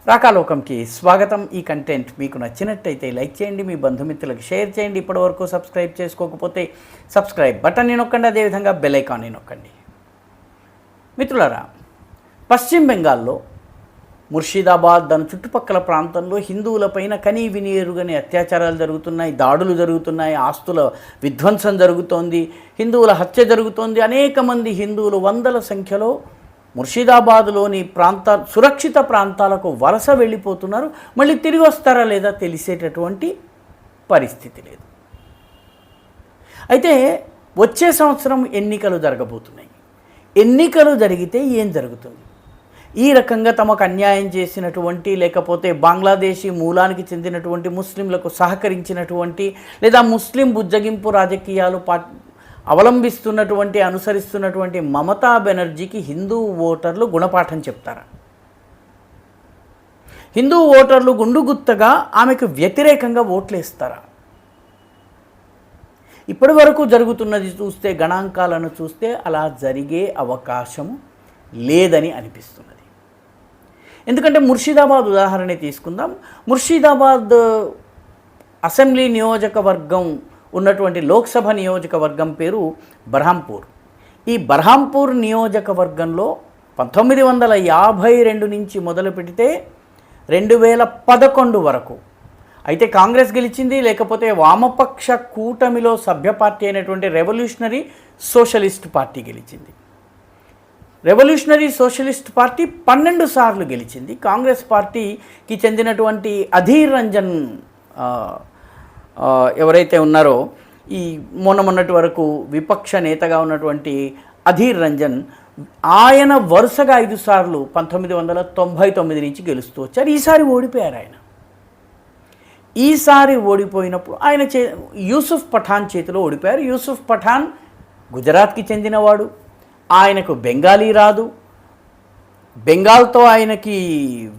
రాకాలోకంకి స్వాగతం. ఈ కంటెంట్ మీకు నచ్చినట్టయితే లైక్ చేయండి, మీ బంధుమిత్రులకు షేర్ చేయండి. ఇప్పటివరకు సబ్స్క్రైబ్ చేసుకోకపోతే సబ్స్క్రైబ్ బటన్ని నొక్కండి, అదేవిధంగా బెల్ ఐకాన్ని నొక్కండి. మిత్రులారా, పశ్చిమ బెంగాల్లో ముర్షిదాబాద్ దాని చుట్టుపక్కల ప్రాంతంలో హిందువులపైన కనీ వినియరుగని అత్యాచారాలు జరుగుతున్నాయి, దాడులు జరుగుతున్నాయి, ఆస్తుల విధ్వంసం జరుగుతోంది, హిందువుల హత్య జరుగుతోంది. అనేక మంది హిందువులు వందల సంఖ్యలో ముర్షిదాబాద్లోని సురక్షిత ప్రాంతాలకు వలస వెళ్ళిపోతున్నారు. మళ్ళీ తిరిగి వస్తారా లేదా తెలిసేటటువంటి పరిస్థితి లేదు. అయితే వచ్చే సంవత్సరం ఎన్నికలు జరగబోతున్నాయి. ఎన్నికలు జరిగితే ఏం జరుగుతుంది? ఈ రకంగా తమకు అన్యాయం చేసినటువంటి, లేకపోతే బంగ్లాదేశీ మూలానికి చెందినటువంటి ముస్లింలకు సహకరించినటువంటి, లేదా ముస్లిం బుజ్జగింపు రాజకీయాలు అనుసరిస్తున్నటువంటి మమతా బెనర్జీకి హిందూ ఓటర్లు గుణపాఠం చెప్తారా? హిందూ ఓటర్లు గుండుగుత్తగా ఆమెకు వ్యతిరేకంగా ఓట్లేస్తారా? ఇప్పటి వరకు జరుగుతున్నది చూస్తే, గణాంకాలను చూస్తే అలా జరిగే అవకాశం లేదని అనిపిస్తున్నది. ఎందుకంటే ముర్షిదాబాద్ ఉదాహరణ తీసుకుందాం. ముర్షిదాబాద్ అసెంబ్లీ నియోజకవర్గం ఉన్నటువంటి లోక్సభ నియోజకవర్గం పేరు బర్హాంపూర్. ఈ బర్హాంపూర్ నియోజకవర్గంలో 1952 నుంచి మొదలు పెడితే 2011 వరకు అయితే కాంగ్రెస్ గెలిచింది, లేకపోతే వామపక్ష కూటమిలో సభ్య పార్టీ అయినటువంటి రెవల్యూషనరీ సోషలిస్ట్ పార్టీ గెలిచింది. రెవల్యూషనరీ సోషలిస్ట్ పార్టీ 12 సార్లు గెలిచింది. కాంగ్రెస్ పార్టీకి చెందినటువంటి అధీర్ రంజన్ ఎవరైతే ఉన్నారో, ఈ మొన్నటి వరకు విపక్ష నేతగా ఉన్నటువంటి అధీర్ రంజన్, ఆయన వరుసగా 5 సార్లు 1999 నుంచి గెలుస్తూ వచ్చారు. ఈసారి ఓడిపోయారు. ఈసారి ఓడిపోయినప్పుడు ఆయన యూసుఫ్ పఠాన్ చేతిలో ఓడిపోయారు. యూసుఫ్ పఠాన్ గుజరాత్కి చెందినవాడు, ఆయనకు బెంగాలీ రాదు, బెంగాల్తో ఆయనకి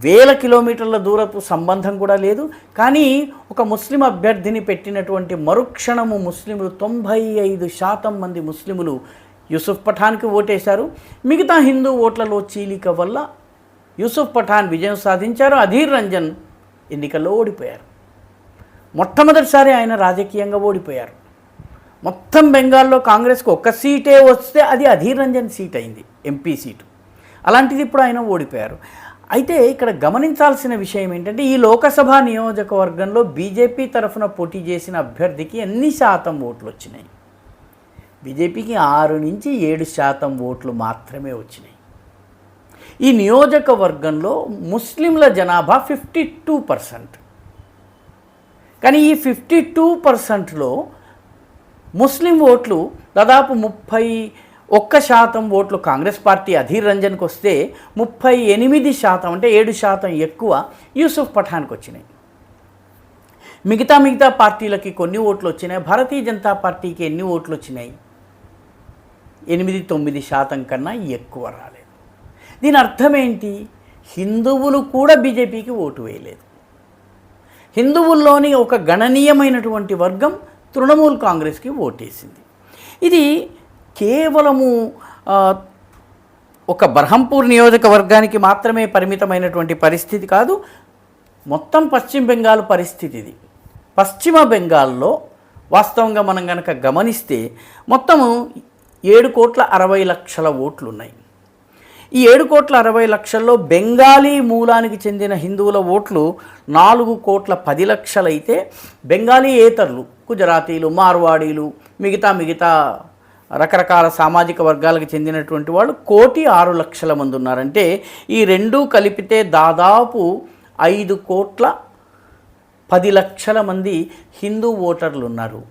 వేల కిలోమీటర్ల దూరపు సంబంధం కూడా లేదు. కానీ ఒక ముస్లిం అభ్యర్థిని పెట్టినటువంటి మరుక్షణము ముస్లింలు 95% మంది ముస్లిములు యూసుఫ్ పఠాన్కి ఓటేశారు. మిగతా హిందూ ఓట్లలో చీలిక వల్ల యూసుఫ్ పఠాన్ విజయం సాధించారు. అధీర్ రంజన్ ఎన్నికల్లో ఓడిపోయారు. మొట్టమొదటిసారి ఆయన రాజకీయంగా ఓడిపోయారు. మొత్తం బెంగాల్లో కాంగ్రెస్కి ఒక్క సీటే వస్తే అది అధీర్ రంజన్ సీట్ అయింది, ఎంపీ సీటు. అలాంటిది ఇప్పుడు ఆయన ఓడిపోయారు. అయితే ఇక్కడ గమనించాల్సిన విషయం ఏంటంటే, ఈ లోకసభ నియోజకవర్గంలో బీజేపీ తరఫున పోటీ చేసిన అభ్యర్థికి ఎన్ని శాతం ఓట్లు వచ్చినాయి? బీజేపీకి 6 నుంచి 7% ఓట్లు మాత్రమే వచ్చినాయి. ఈ నియోజకవర్గంలో ముస్లింల జనాభా 52%. కానీ ఈ 52%లో ముస్లిం ఓట్లు దాదాపు 31% ఓట్లు కాంగ్రెస్ పార్టీ అధీర్ రంజన్కి వస్తే 38% అంటే 7% ఎక్కువ యూసుఫ్ పఠాన్కి వచ్చినాయి. మిగతా పార్టీలకి కొన్ని ఓట్లు వచ్చినాయి. భారతీయ జనతా పార్టీకి ఎన్ని ఓట్లు వచ్చినాయి? 8-9% కన్నా ఎక్కువ రాలేదు. దీని అర్థం ఏంటి? హిందువులు కూడా బీజేపీకి ఓటు వేయలేదు. హిందువుల్లోని ఒక గణనీయమైనటువంటి వర్గం తృణమూల్ కాంగ్రెస్కి ఓటేసింది. ఇది కేవలము ఒక బర్హాంపూర్ నియోజకవర్గానికి మాత్రమే పరిమితమైనటువంటి పరిస్థితి కాదు, మొత్తం పశ్చిమ బెంగాల్ పరిస్థితి ఇది. పశ్చిమ బెంగాల్లో వాస్తవంగా మనం కనుక గమనిస్తే మొత్తము 7,60,00,000 ఓట్లు ఉన్నాయి. ఈ 7,60,00,000లో బెంగాలీ మూలానికి చెందిన హిందువుల ఓట్లు 4,10,00,000 అయితే, బెంగాలీ ఏతరులు, గుజరాతీలు, మార్వాడీలు, మిగతా రకరకాల సామాజిక వర్గాలకు చెందినటువంటి వాళ్ళు 1,06,00,000 మంది ఉన్నారంటే, ఈ రెండూ కలిపితే దాదాపు 5,10,00,000 మంది హిందూ ఓటర్లు ఉన్నారు.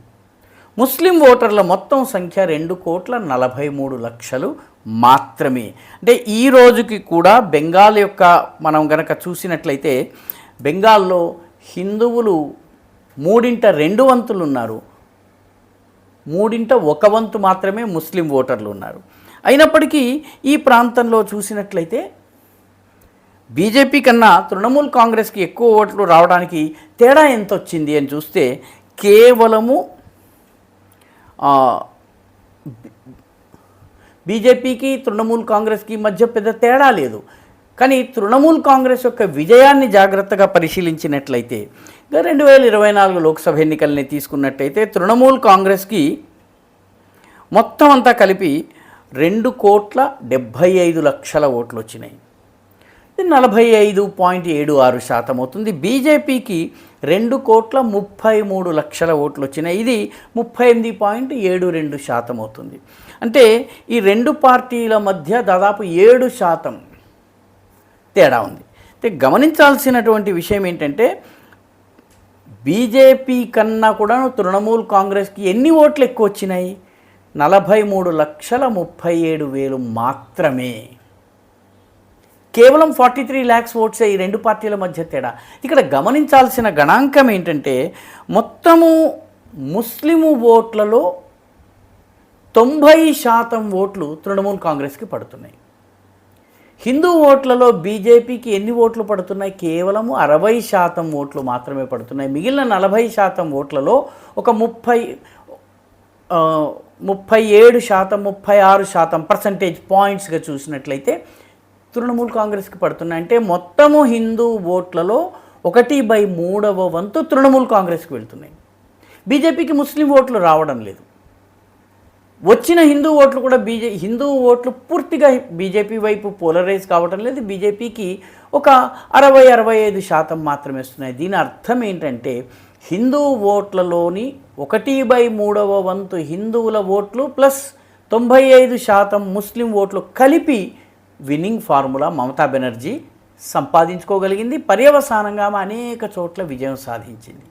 ముస్లిం ఓటర్ల మొత్తం సంఖ్య 2,43,00,000 మాత్రమే. అంటే ఈ రోజుకి కూడా బెంగాల్ యొక్క మనం గనక చూసినట్లయితే, బెంగాల్లో హిందువులు 3/2 వంతులు ఉన్నారు, 3/1 వంతు మాత్రమే ముస్లిం ఓటర్లు ఉన్నారు. అయినప్పటికీ ఈ ప్రాంతంలో చూసినట్లయితే బీజేపీ కన్నా తృణమూల్ కాంగ్రెస్కి ఎక్కువ ఓట్లు రావడానికి తేడా ఎంత వచ్చింది అని చూస్తే, కేవలము బీజేపీకి తృణమూల్ కాంగ్రెస్కి మధ్య పెద్ద తేడా లేదు. కానీ తృణమూల్ కాంగ్రెస్ యొక్క విజయాన్ని జాగ్రత్తగా పరిశీలించినట్లయితే 2024 లోక్సభ ఎన్నికల్ని తీసుకున్నట్టయితే తృణమూల్ కాంగ్రెస్కి మొత్తం అంతా కలిపి 2,75,00,000 ఓట్లు వచ్చినాయి. ఇది 45.76% అవుతుంది. బీజేపీకి 2,33,00,000 ఓట్లు వచ్చినాయి. ఇది 38.72% అవుతుంది. అంటే ఈ రెండు పార్టీల మధ్య దాదాపు 7% తేడా ఉంది. అయితే గమనించాల్సినటువంటి విషయం ఏంటంటే బీజేపీ కన్నా కూడా తృణమూల్ కాంగ్రెస్కి ఎన్ని ఓట్లు ఎక్కువ వచ్చినాయి? 43,37,000 మాత్రమే. కేవలం 43 lakhs ఓట్సే ఈ రెండు పార్టీల మధ్య తేడా. ఇక్కడ గమనించాల్సిన గణాంకం ఏంటంటే మొత్తము ముస్లిము ఓట్లలో 90% ఓట్లు తృణమూల్ కాంగ్రెస్కి పడుతున్నాయి. హిందూ ఓట్లలో బీజేపీకి ఎన్ని ఓట్లు పడుతున్నాయి? కేవలము 60% ఓట్లు మాత్రమే పడుతున్నాయి. మిగిలిన 40% ఓట్లలో ఒక 37%, 36% పర్సంటేజ్ పాయింట్స్గా చూసినట్లయితే తృణమూల్ కాంగ్రెస్కి పడుతున్నాయి. అంటే మొత్తము హిందూ ఓట్లలో 1/3 వంతు తృణమూల్ కాంగ్రెస్కి వెళ్తున్నాయి. బీజేపీకి ముస్లిం ఓట్లు రావడం లేదు. వచ్చిన హిందూ ఓట్లు కూడా హిందూ ఓట్లు పూర్తిగా బీజేపీ వైపు పోలరైజ్ కావడం లేదు. బీజేపీకి ఒక 60-65% మాత్రమే వస్తున్నాయి. దీని అర్థం ఏంటంటే హిందూ ఓట్లలోని 1/3 వంతు హిందువుల ఓట్లు ప్లస్ 95% ముస్లిం ఓట్లు కలిపి విన్నింగ్ ఫార్ములా మమతా బెనర్జీ సంపాదించుకోగలిగింది. పర్యవసానంగా అనేక చోట్ల విజయం సాధించింది.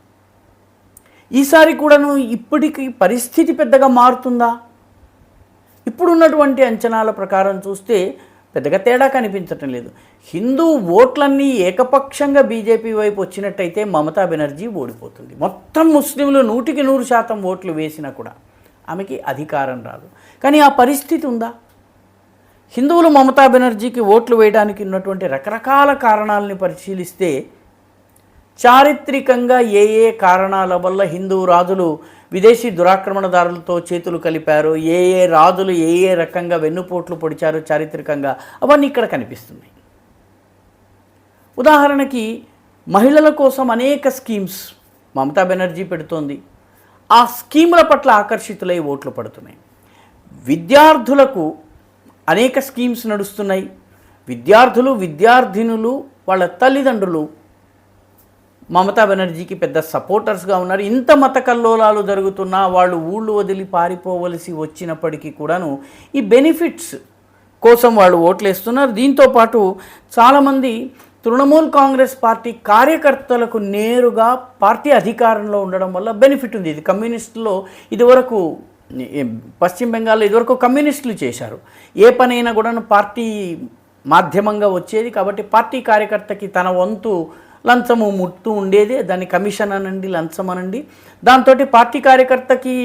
ఈసారి కూడాను ఇప్పటికి పరిస్థితి పెద్దగా మారుతుందా? ఇప్పుడున్నటువంటి అంచనాల ప్రకారం చూస్తే పెద్దగా తేడా కనిపించటం లేదు. హిందూ ఓట్లన్నీ ఏకపక్షంగా బీజేపీ వైపు వచ్చినట్టయితే మమతా బెనర్జీ ఓడిపోతుంది. మొత్తం ముస్లింలు 100% ఓట్లు వేసినా కూడా ఆమెకి అధికారం రాదు. కానీ ఆ పరిస్థితి ఉందా? హిందువులు మమతా బెనర్జీకి ఓట్లు వేయడానికి ఉన్నటువంటి రకరకాల కారణాలని పరిశీలిస్తే చారిత్రకంగా ఏ ఏ కారణాల వల్ల హిందూ రాజులు విదేశీ దురాక్రమణదారులతో చేతులు కలిపారు, ఏ ఏ రాజులు ఏ ఏ రకంగా వెన్నుపోట్లు పొడిచారు చారిత్రకంగా, అవన్నీ ఇక్కడ కనిపిస్తున్నాయి. ఉదాహరణకి మహిళల కోసం అనేక స్కీమ్స్ మమతా బెనర్జీ పెడుతోంది. ఆ స్కీముల పట్ల ఆకర్షితులై ఓట్లు పడుతున్నాయి. విద్యార్థులకు అనేక స్కీమ్స్ నడుస్తున్నాయి. విద్యార్థులు విద్యార్థినులు వాళ్ళ తల్లిదండ్రులు మమతా బెనర్జీకి పెద్ద సపోర్టర్స్గా ఉన్నారు. ఇంత మత కల్లోలాలు జరుగుతున్నా వాళ్ళు ఊళ్ళు వదిలి పారిపోవలసి వచ్చినప్పటికీ కూడాను ఈ బెనిఫిట్స్ కోసం వాళ్ళు ఓట్లేస్తున్నారు. దీంతోపాటు చాలామంది తృణమూల్ కాంగ్రెస్ పార్టీ కార్యకర్తలకు నేరుగా పార్టీ అధికారంలో ఉండడం వల్ల బెనిఫిట్ ఉంది. ఇది కమ్యూనిస్టులో ఇదివరకు పశ్చిమ బెంగాల్లో ఇదివరకు కమ్యూనిస్టులు చేశారు. ఏ పనైనా కూడా పార్టీ మాధ్యమంగా వచ్చేది. కాబట్టి పార్టీ కార్యకర్తకి తన వంతు లంచము ముట్టు ఉండేది. దాన్ని కమిషన్ అనండి, లంచం అనండి. దాంతో పార్టీ కార్యకర్తకి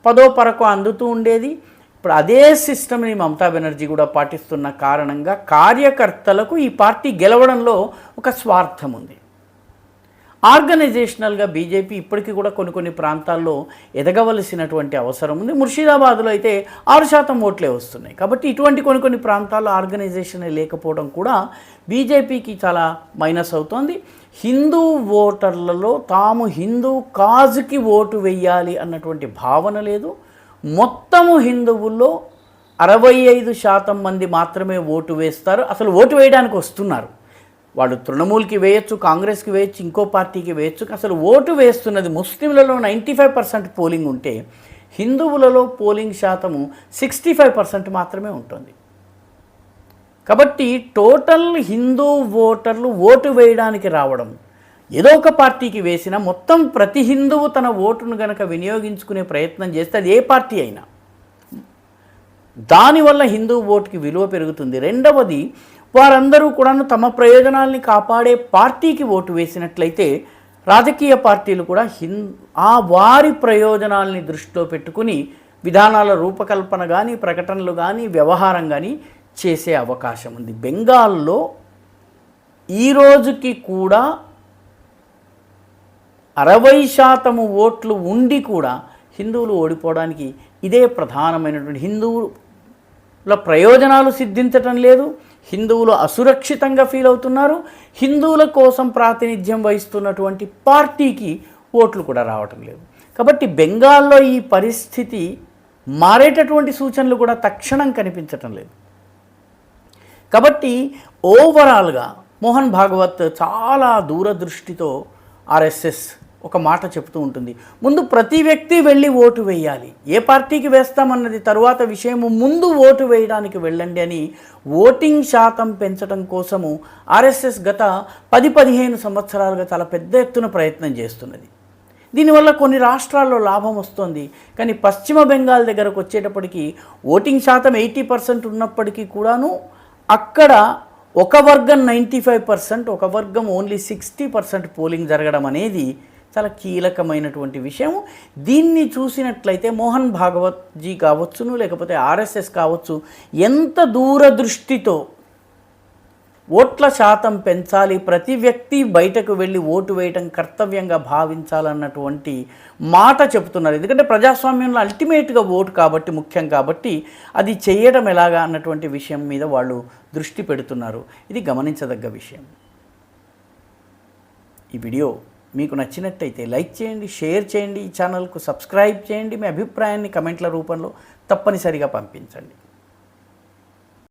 పదో పరకో అందుతూ ఉండేది. ఇప్పుడు అదే సిస్టమ్ని మమతా బెనర్జీ కూడా పాటిస్తున్న కారణంగా కార్యకర్తలకు ఈ పార్టీ గెలవడంలో ఒక స్వార్థం ఉంది. ఆర్గనైజేషనల్గా బీజేపీ ఇప్పటికీ కూడా కొన్ని ప్రాంతాల్లో ఎదగవలసినటువంటి అవసరం ఉంది. ముర్షిదాబాద్లో అయితే 6% ఓట్లే వస్తున్నాయి. కాబట్టి ఇటువంటి కొన్ని ప్రాంతాల్లో ఆర్గనైజేషన్ లేకపోవడం కూడా బీజేపీకి చాలా మైనస్ అవుతోంది. హిందూ ఓటర్లలో తాము హిందూ కాజుకి ఓటు వేయాలి అన్నటువంటి భావన లేదు. మొత్తము హిందువుల్లో 65% మంది మాత్రమే ఓటు వేస్తారు. అసలు ఓటు వేయడానికి వస్తున్నారు. వాళ్ళు తృణమూల్కి వేయచ్చు, కాంగ్రెస్కి వేయచ్చు, ఇంకో పార్టీకి వేయచ్చు. అసలు ఓటు వేస్తున్నది ముస్లింలలో 95% పోలింగ్ ఉంటే హిందువులలో పోలింగ్ శాతము 65% మాత్రమే ఉంటుంది. కాబట్టి టోటల్ హిందూ ఓటర్లు ఓటు వేయడానికి రావడం, ఏదో ఒక పార్టీకి వేసిన మొత్తం ప్రతి హిందువు తన ఓటును గనక వినియోగించుకునే ప్రయత్నం చేస్తే అది ఏ పార్టీ అయినా దానివల్ల హిందూ ఓటుకి విలువ పెరుగుతుంది. రెండవది, వారందరూ కూడా తమ ప్రయోజనాల్ని కాపాడే పార్టీకి ఓటు వేసినట్లయితే రాజకీయ పార్టీలు కూడా వారి ప్రయోజనాల్ని దృష్టిలో పెట్టుకుని విధానాల రూపకల్పన కానీ, ప్రకటనలు కానీ, వ్యవహారం కానీ చేసే అవకాశం ఉంది. బెంగాల్లో ఈ రోజుకి కూడా 60% ఓట్లు ఉండి కూడా హిందువులు ఓడిపోవడానికి ఇదే ప్రధానమైనటువంటి ప్రయోజనాలు సిద్ధించటం లేదు, హిందువులు అసురక్షితంగా ఫీల్ అవుతున్నారు, హిందువుల కోసం ప్రాతినిధ్యం వహిస్తున్నటువంటి పార్టీకి ఓట్లు కూడా రావటం లేదు. కాబట్టి బెంగాల్లో ఈ పరిస్థితి మారేటటువంటి సూచనలు కూడా తక్షణం కనిపించటం లేదు. కాబట్టి ఓవరాల్గా మోహన్ భాగవత్ చాలా దూరదృష్టితో ఆర్ఎస్ఎస్ ఒక మాట చెప్తూ ఉంటుంది, ముందు ప్రతి వ్యక్తి వెళ్ళి ఓటు వేయాలి, ఏ పార్టీకి వేస్తామన్నది తరువాత విషయము, ముందు ఓటు వేయడానికి వెళ్ళండి అని ఓటింగ్ శాతం పెంచడం కోసము ఆర్ఎస్ఎస్ గత 10-15 సంవత్సరాలుగా చాలా పెద్ద ఎత్తున ప్రయత్నం చేస్తున్నది. దీనివల్ల కొన్ని రాష్ట్రాల్లో లాభం వస్తుంది. కానీ పశ్చిమ బెంగాల్ దగ్గరకు వచ్చేటప్పటికి ఓటింగ్ శాతం 80% ఉన్నప్పటికీ కూడాను అక్కడ ఒక వర్గం 95%, ఒక వర్గం ఓన్లీ 60% పోలింగ్ జరగడం అనేది చాలా కీలకమైనటువంటి విషయం. దీన్ని చూసినట్లయితే మోహన్ భాగవత్ జీ కావచ్చును, లేకపోతే ఆర్ఎస్ఎస్ కావచ్చు, ఎంత దూరదృష్టితో ఓట్ల శాతం పెంచాలి, ప్రతి వ్యక్తి బయటకు వెళ్ళి ఓటు వేయటం కర్తవ్యంగా భావించాలన్నటువంటి మాట చెబుతున్నారు. ఎందుకంటే ప్రజాస్వామ్యంలో అల్టిమేట్గా ఓటు కాబట్టి, ముఖ్యం కాబట్టి అది చేయడం ఎలాగా అన్నటువంటి విషయం మీద వాళ్ళు దృష్టి పెడుతున్నారు. ఇది గమనించదగ్గ విషయం. ఈ వీడియో మీకు నచ్చినట్టయితే లైక్ చేయండి, షేర్ చేయండి, ఈ ఛానల్కు సబ్స్క్రైబ్ చేయండి, మీ అభిప్రాయాన్ని కమెంట్ల రూపంలో తప్పనిసరిగా పంపించండి.